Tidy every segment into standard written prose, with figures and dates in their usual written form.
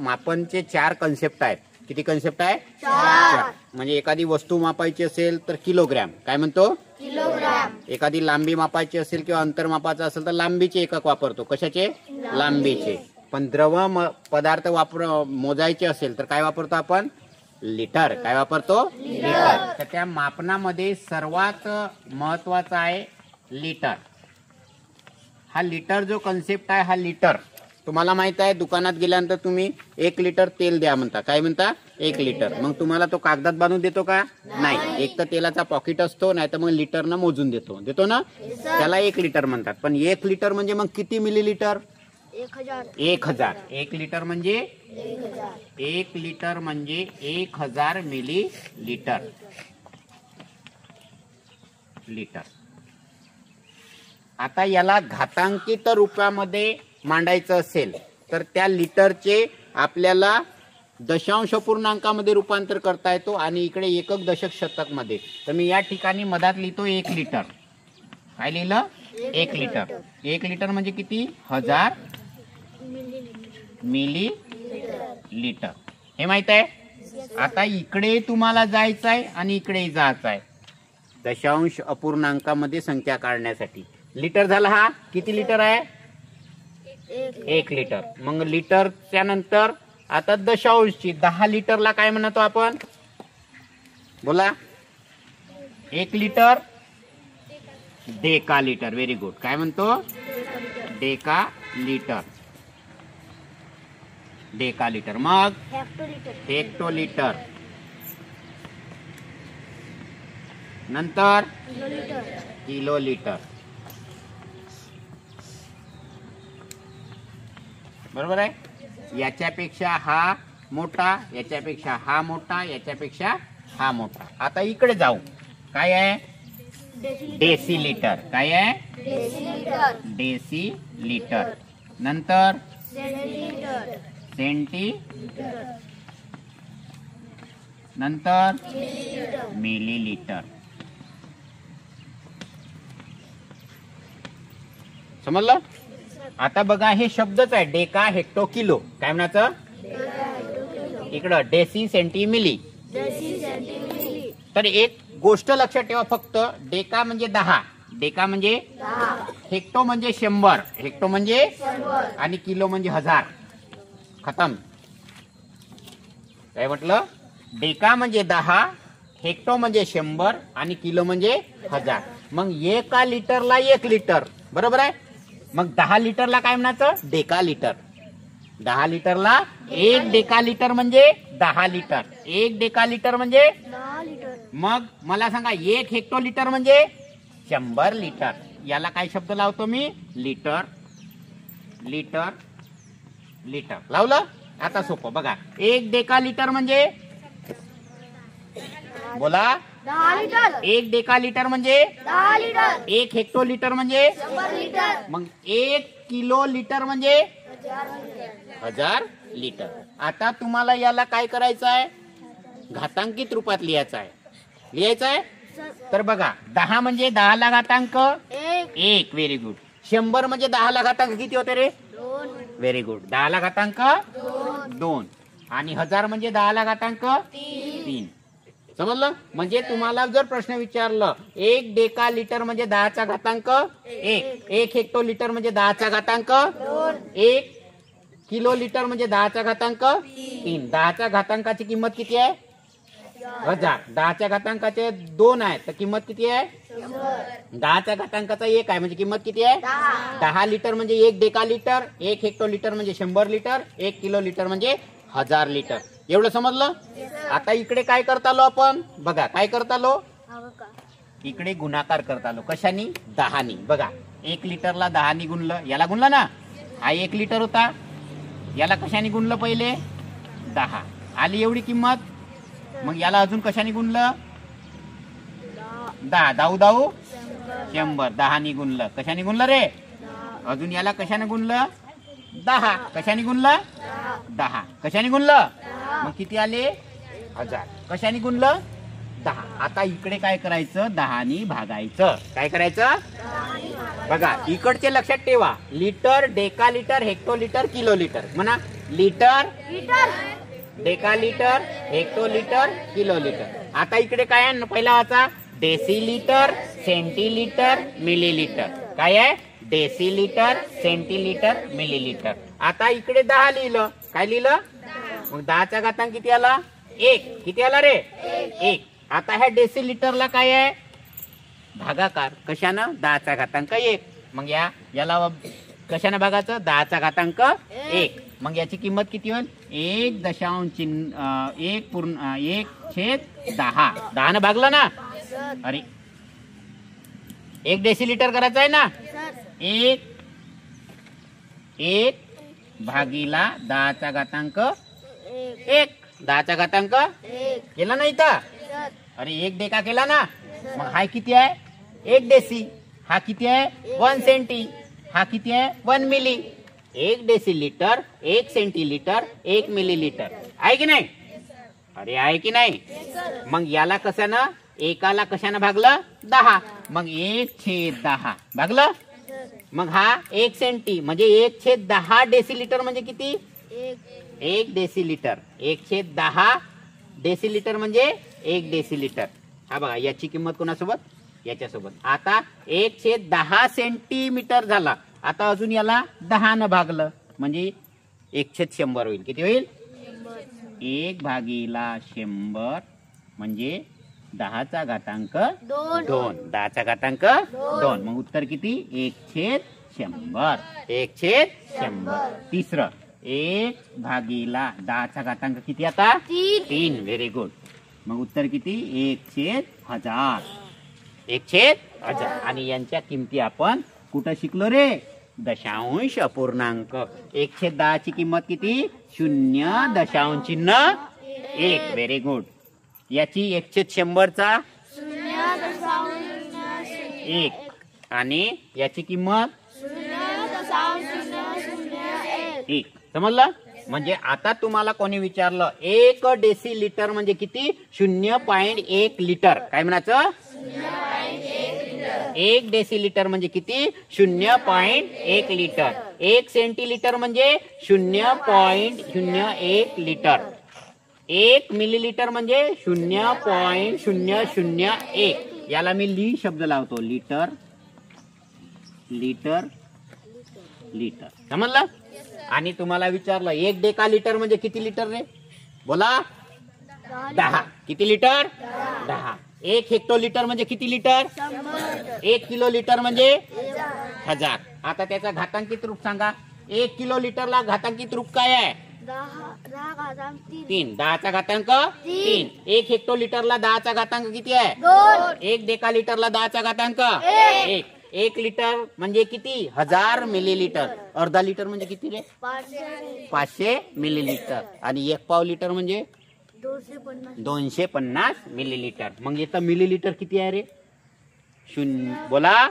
मापनचे 4 concept आहेत. किती concept आहे? 4. म्हणजे एखादी वस्तू मापायची असेल तर किलोग्रॅम, काय म्हणतो? किलोग्रॅम. एखादी लांबी मापायची असेल किंवा अंतर मापायचं असेल तर लांबीचे एकक वापरतो. कशाचे? लांबीचे. पण द्रव पदार्थ मोजायचे असेल तर काय वापरतो आपण? लिटर. काय वापरतो? लिटर. तर त्या मापनामध्ये सर्वात महत्वाचा आहे लिटर. हा लिटर जो कन्सेप्ट आहे, हा लिटर तुम्हाला माहित आहे. दुकानात गेल्यानंतर तुम्ही 1 लिटर तेल द्या म्हणता. काय म्हणता? 1 लिटर. मग तुम्हाला तो कागदात बांधून देतो का? नाही. एक तर तेलाचा पॉकेट असतो, नाही तर मग लिटरनं मोजून देतो ना. त्याला 1 लिटर म्हणतात. पण 1 लिटर म्हणजे मग किती मिलीलिटर? 1000. 1 लिटर म्हणजे 1 लिटर म्हणजे 1000 मिलीलिटर. लिटर. आता याला घातांकित रूपामध्ये मांडायचं असेल तर त्या लिटरचे आपल्याला दशांश पूर्णांकामध्ये रूपांतर करता येतो आणि इकडे एकक दशक शतक मध्ये. तर मी या ठिकाणी मधात लिहितो 1 लिटर. काय लिहिलं? 1 लिटर. 1 लिटर म्हणजे किती? 1000 मिली लिटर. हे माहित आहे. आता इकडे तुम्हाला जायचं आहे आणि इकडे जायचं आहे दशांश अपूर्णांकामध्ये संख्या काढण्यासाठी. लिटर झाला. हा किती लिटर आहे? 1 लिटर. मग लिटरच्या नंतर आता दशांशची 10 लिटरला काय म्हणतो आपण? बोला. 1 litre deca litre. Very good. काय म्हणतो? Deca litre. Deca litre. मग हेक्टो लिटर. नंतर किलो लिटर. बरोबर आहे. याच्यापेक्षा हा मोठा, याच्यापेक्षा हा मोठा, याच्यापेक्षा हा मोठा. आता इकडे जाऊ. काय आहे? Deci litre. काय आहे? Deci litre. नंतर सेंटी. नंतर मिलीलिटर. समजलं? आता बघा, हे शब्दच आहे. Deca, hecto, kilo. काय म्हणायचं? इकडं डेसी, सेंटी, मिली. तर एक गोष्ट लक्षात ठेवा फक्त. डेका म्हणजे 10. डेका म्हणजे हेक्टो म्हणजे 100. हेक्टो म्हणजे आणि किलो म्हणजे 1000. खतम. काय म्हटलं? डेका म्हणजे 10, हेक्टो म्हणजे 100 आणि किलो म्हणजे 1000. मग 1 लिटरला 1 लिटर. बरोबर आहे. मग 10 लिटरला काय म्हणायचं? Deca litre. 10 लिटरला 1 डेका लिटर म्हणजे 10 लिटर. 1 डेका लिटर म्हणजे 10 लिटर. मग मला सांगा 1 हेक्टो लिटर म्हणजे 100 लिटर. याला काय शब्द लावतो मी? लिटर. लिटर. लिटर लावलं. आता सोपं बघा. 1 डेका लिटर म्हणजे बोला 10 लिटर. 1 डेका लिटर म्हणजे 10 लिटर. 1 हेक्टो लिटर म्हणजे 100 लिटर. मग 1 किलो लिटर म्हणजे 1000 लिटर. आता तुम्हाला याला काय करायचं आहे? घातांकित रूपात लिहायचं आहे. लिहायचं आहे. तर बघा, 10 म्हणजे 10 ला घातांक 1. Very good. 100 म्हणजे 10 ला घातांक किती होते रे? 2. Very good. 10 ला घातांक 2. आणि 1000 म्हणजे 10 ला घातांक 3. समजलं? म्हणजे तुम्हाला जर प्रश्न विचारलं 1 डेका लिटर म्हणजे 10 चा घातांक 1, 1 हेक्टो लिटर म्हणजे 10 चा घातांक 2, 1 किलो लिटर म्हणजे 10 चा घातांक 3. 10 च्या घातांकाची किंमत किती आहे? 1000. 10 च्या घातांकाचे 2 आहे तर किंमत किती आहे? 10 च्या घातांकाचा 1 आहे म्हणजे किंमत किती आहे? 10 लिटर म्हणजे 1 डेका लिटर. 1 हेक्टो लिटर म्हणजे 100 लिटर. 1 किलो लिटर म्हणजे 1000 लिटर. एवढं समजलं? आता इकडे काय करता आलो आपण? बघा काय करता आलो? इकडे गुणाकार करता आलो. कशानी? 10 नी. बघा 1 लिटरला 10 नी गुणलं. याला गुणलं ना. हा 1 लिटर होता. याला कशाने गुणलं? पहिले 10 आली एवढी किंमत. मग याला अजून कशाने गुणलं? 10. 10 10 100. 10 नी गुणलं. कशाने गुणलं रे? अजून याला कशाने गुणलं? 10. कशाने गुणलं? 10. कशाने गुणलं? मग किती आले? 1000. कशाने गुणलं? 10. आता इकडे काय करायचं? 10 नी भागायचं. काय करायचं? बघा इकडचे लक्षात ठेवा. Litre, deca litre, hecto litre, kilo litre म्हणा. Litre, litre, decalitre, hectolitre, kilolitre. आता इकडे काय आहे पहिला वाचा, डेसिलिटर, सेंटीलिटर, मिलीलिटर. काय आहे, डेसिलिटर, सेंटीलिटर, मिलीलिटर. आता इकडे 10 लिहिलं, काय लिहिलं, मग 10चा घातांक किती आला, 1. किती आला रे, 1. आता ह्या डेसिलिटरला काय आहे, भागाकार कशानं, 10चा घातांक 1. मग याला कशानं भागायचं, 10चा घातांक 1. मग याची किंमत किती होईल, 1.10. 10 न भागलं ना, अरे 1 डेसिलिटर करायचं आहे ना, 1 भागीला 10चा घातांक 1. 10चा घातांक केला नाही तर, अरे 1 डेका केला ना, मग हा किती आहे, 1 डेसी. हा किती आहे, 1 सेंटी. हा किती आहे, 1 मिली. 1 decilitre, 1 सेंटीलिटर, 1 millilitre. आहे की नाही, अरे आहे की नाही. मग याला कशानं, एकाला कशानं भागलं, 10. मग 1/10 भागलं. मग हा 1 सेंटी म्हणजे 1/10 डेसिलिटर म्हणजे किती, 1 डेसिलिटर. 1/10 डेसिलिटर म्हणजे 1 डेसिलिटर. हा बघा याची किंमत कोणासोबत, याच्यासोबत. आता 1/10 सेंटीमीटर झाला. आता अजून याला 10 न भागलं म्हणजे 1/100 होईल. किती होईल, 1/100 म्हणजे 10चा घातांक 2. 10चा घातांक 2. मग उत्तर किती, 1/100. 1/100. तिसरं, 1/10चा घातांक किती आता, 3. Very good. मग उत्तर किती, 1/1000. 1/1000. आणि यांच्या किमती आपण कुठं शिकलो रे, दशांश अपूर्णांक. 1/10 ची किंमत किती, 0.1. Very good. याची 1/100 चा 1 आणि याची किंमत 1. समजलं. म्हणजे आता तुम्हाला कोणी विचारलं 1 डेसिलिटर म्हणजे किती, 0.1 लिटर. काय म्हणायचं, 1 डेसिलिटर म्हणजे किती, 0.1 लिटर. 1 सेंटीलिटर म्हणजे 0.01 लिटर. 1 मिलीलिटर म्हणजे 0.001. याला मी ली शब्द लावतो, लिटर, लिटर, लिटर. समजलं. आणि तुम्हाला विचारलं 1 डेका लिटर म्हणजे किती लिटर रे, बोला, 10. किती लिटर, 10. 1 हेक्टोलिटर म्हणजे किती लिटर, 1 किलो लिटर म्हणजे 1000. आता त्याचा घातांकित रूप सांगा. 1 किलो लिटरला घातांकित रूप काय आहे, 3. 10चा घातांक 3. 1 हेक्टोलिटरला 10चा घातांक किती आहे, 2. 1 डेका लिटरला 10चा घातांक 1. 1 लिटर म्हणजे किती, 1000 मिलीलिटर. अर्धा लिटर म्हणजे किती रे, 500 मिलीलिटर. आणि 1 पाव लिटर म्हणजे 250 मिलीलिटर. मग याचा मिलीलिटर किती आहे रे, 0. बोला,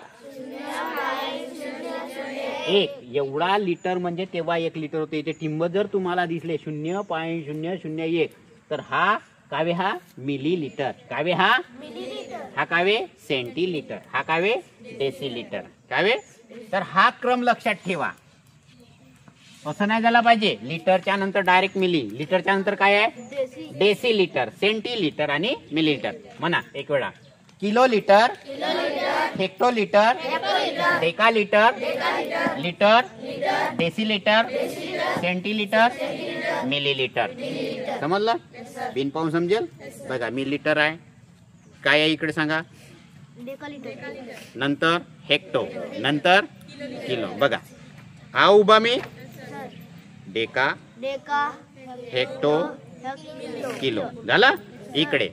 1. एवढा लिटर म्हणजे तेव्हा 1 लिटर होते. इथे टिंब जर तुम्हाला दिसले 0.001 तर हा कावे, हा मिलीलिटर. कावे हा कावे सेंटीलिटर. हा कावे डेसिलिटर. कावे. तर हा क्रम लक्षात ठेवा. असं नाही झाला पाहिजे, लिटरच्या नंतर डायरेक्ट मिली. लिटरच्या नंतर काय आहे, डेसिलिटर, सेंटीलिटर आणि मिलीलिटर. म्हणा एक वेळा, किलोलिटर, हेक्टोलिटर, डेकालिटर, लिटर, डेसिलिटर, सेंटीलिटर, मिलीलिटर. समजलं, बिन पाहून समजेल. बघा मिलीलिटर आहे, काय आहे इकडे सांगा, नंतर हेक्टो, नंतर किलो. बघा हा उभा मी, डेका, हेक्टो, किलो झाला. इकडे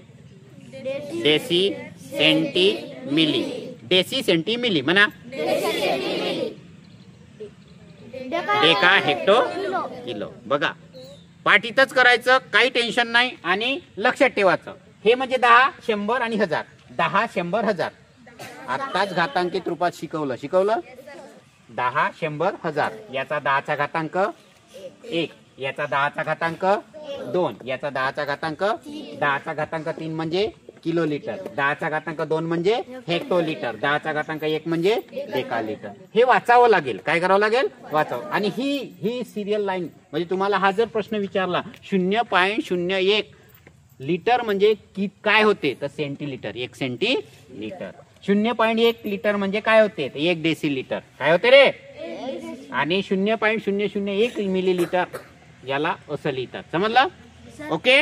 deci, centi, milli. Deci, centi, milli म्हणा. Deca, hecto, kilo. बघा पाठीतच करायचं, काही टेन्शन नाही. आणि लक्षात ठेवायचं, हे म्हणजे 10, 100 आणि 1000. 10, 100, 1000 आत्ताच घातांकित रूपात शिकवलं. 10, 100, 1000. याचा 10चा घातांक 1, याचा 10चा घातांक 2, याचा 10चा घातांक 10चा घातांक 3 म्हणजे किलो लिटर. 10^2 म्हणजे हेक्टोलिटर. 10^1 म्हणजे डेकालिटर. हे वाचावं लागेल. काय करावं लागेल? वाचावं. आणि ही सिरियल लाईन म्हणजे तुम्हाला हा जर प्रश्न विचारला 0.01 लिटर म्हणजे काय होते तर सेंटीलिटर. 1 सेंटीलिटर. 0.1 लिटर म्हणजे काय होते तर 1 डेसिलिटर. काय होते रे? आणि 0.001 मिलीलिटर याला असं लिहितात. समजलं? ओके.